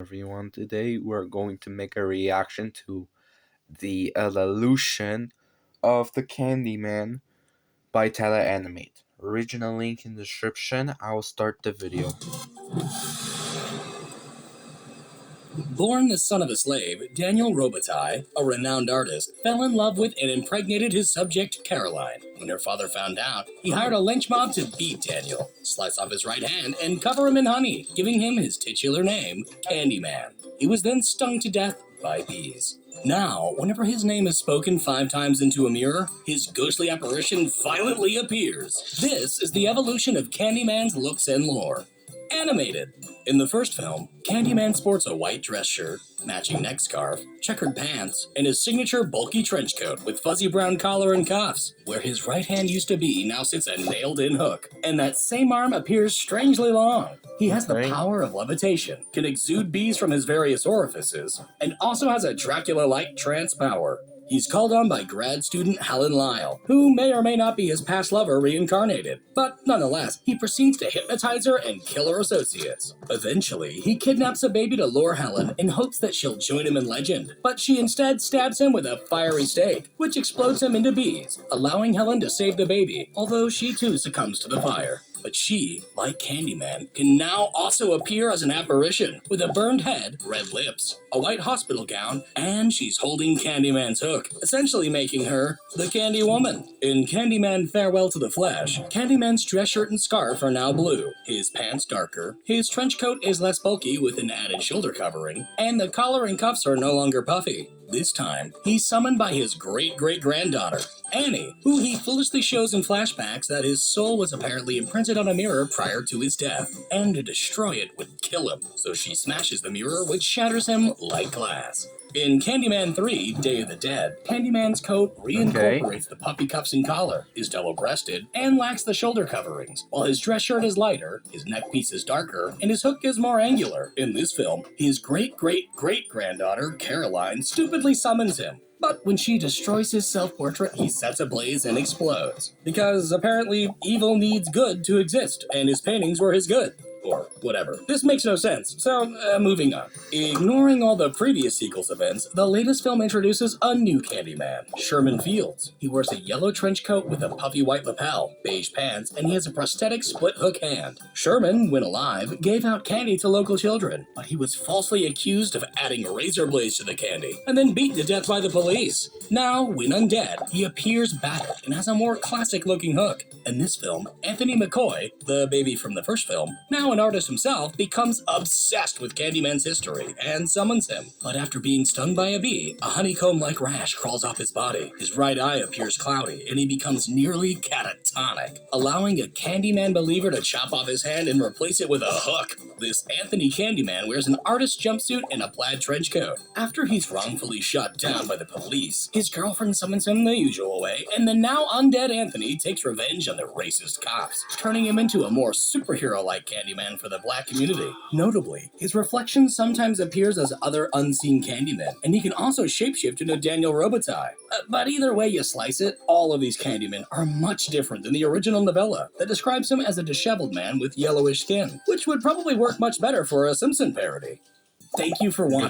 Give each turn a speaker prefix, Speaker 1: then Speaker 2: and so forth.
Speaker 1: Everyone. Today we're going to make a reaction to the evolution of the Candyman by Teleanimate. Original link in the description. I'll start the video.
Speaker 2: Born the son of a slave, Daniel Robitaille, a renowned artist, fell in love with and impregnated his subject, Caroline. When her father found out, he hired a lynch mob to beat Daniel, slice off his right hand, and cover him in honey, giving him his titular name, Candyman. He was then stung to death by bees. Now, whenever his name is spoken 5 times into a mirror, his ghostly apparition violently appears. This is the evolution of Candyman's looks and lore. Animated. In the first film, Candyman sports a white dress shirt, matching neck scarf, checkered pants, and his signature bulky trench coat with fuzzy brown collar and cuffs. Where his right hand used to be now sits a nailed-in hook, and that same arm appears strangely long. He has the power of levitation, can exude bees from his various orifices, and also has a Dracula-like trance power. He's called on by grad student Helen Lyle, who may or may not be his past lover reincarnated. But nonetheless, he proceeds to hypnotize her and kill her associates. Eventually, he kidnaps a baby to lure Helen in hopes that she'll join him in legend. But she instead stabs him with a fiery stake, which explodes him into bees, allowing Helen to save the baby, although she too succumbs to the fire. But she, like Candyman, can now also appear as an apparition, with a burned head, red lips, a white hospital gown, and she's holding Candyman's hook, essentially making her the Candy Woman. In Candyman Farewell to the Flesh, Candyman's dress shirt and scarf are now blue, his pants darker, his trench coat is less bulky with an added shoulder covering, and the collar and cuffs are no longer puffy. This time, he's summoned by his great-great-granddaughter, Annie, who he foolishly shows in flashbacks that his soul was apparently imprinted on a mirror prior to his death, and to destroy it would kill him, so she smashes the mirror, which shatters him like glass. In Candyman 3, Day of the Dead, Candyman's coat reincorporates the puffy cuffs and collar, is double-breasted, and lacks the shoulder coverings, while his dress shirt is lighter, his neck piece is darker, and his hook is more angular. In this film, his great-great-great-granddaughter, Caroline, stupidly summons him. But when she destroys his self-portrait, he sets ablaze and explodes. Because apparently evil needs good to exist, and his paintings were his good. Or whatever. This makes no sense, so moving on. Ignoring all the previous sequel's events, the latest film introduces a new Candyman, Sherman Fields. He wears a yellow trench coat with a puffy white lapel, beige pants, and he has a prosthetic split-hook hand. Sherman, when alive, gave out candy to local children, but he was falsely accused of adding razor blades to the candy, and then beaten to death by the police. Now, when undead, he appears battered and has a more classic-looking hook. In this film, Anthony McCoy, the baby from the first film, now an artist himself, becomes obsessed with Candyman's history and summons him. But after being stung by a bee, a honeycomb-like rash crawls off his body. His right eye appears cloudy, and he becomes nearly catatonic, allowing a Candyman believer to chop off his hand and replace it with a hook. This Anthony Candyman wears an artist jumpsuit and a plaid trench coat. After he's wrongfully shot down by the police, his girlfriend summons him the usual way, and the now undead Anthony takes revenge on the racist cops, turning him into a more superhero-like Candyman for the black community. Notably, his reflection sometimes appears as other unseen Candymen, and he can also shapeshift into Daniel Robitaille. But either way you slice it, all of these Candymen are much different than the original novella that describes him as a disheveled man with yellowish skin, which would probably work much better for a Simpson parody. Thank you for watching.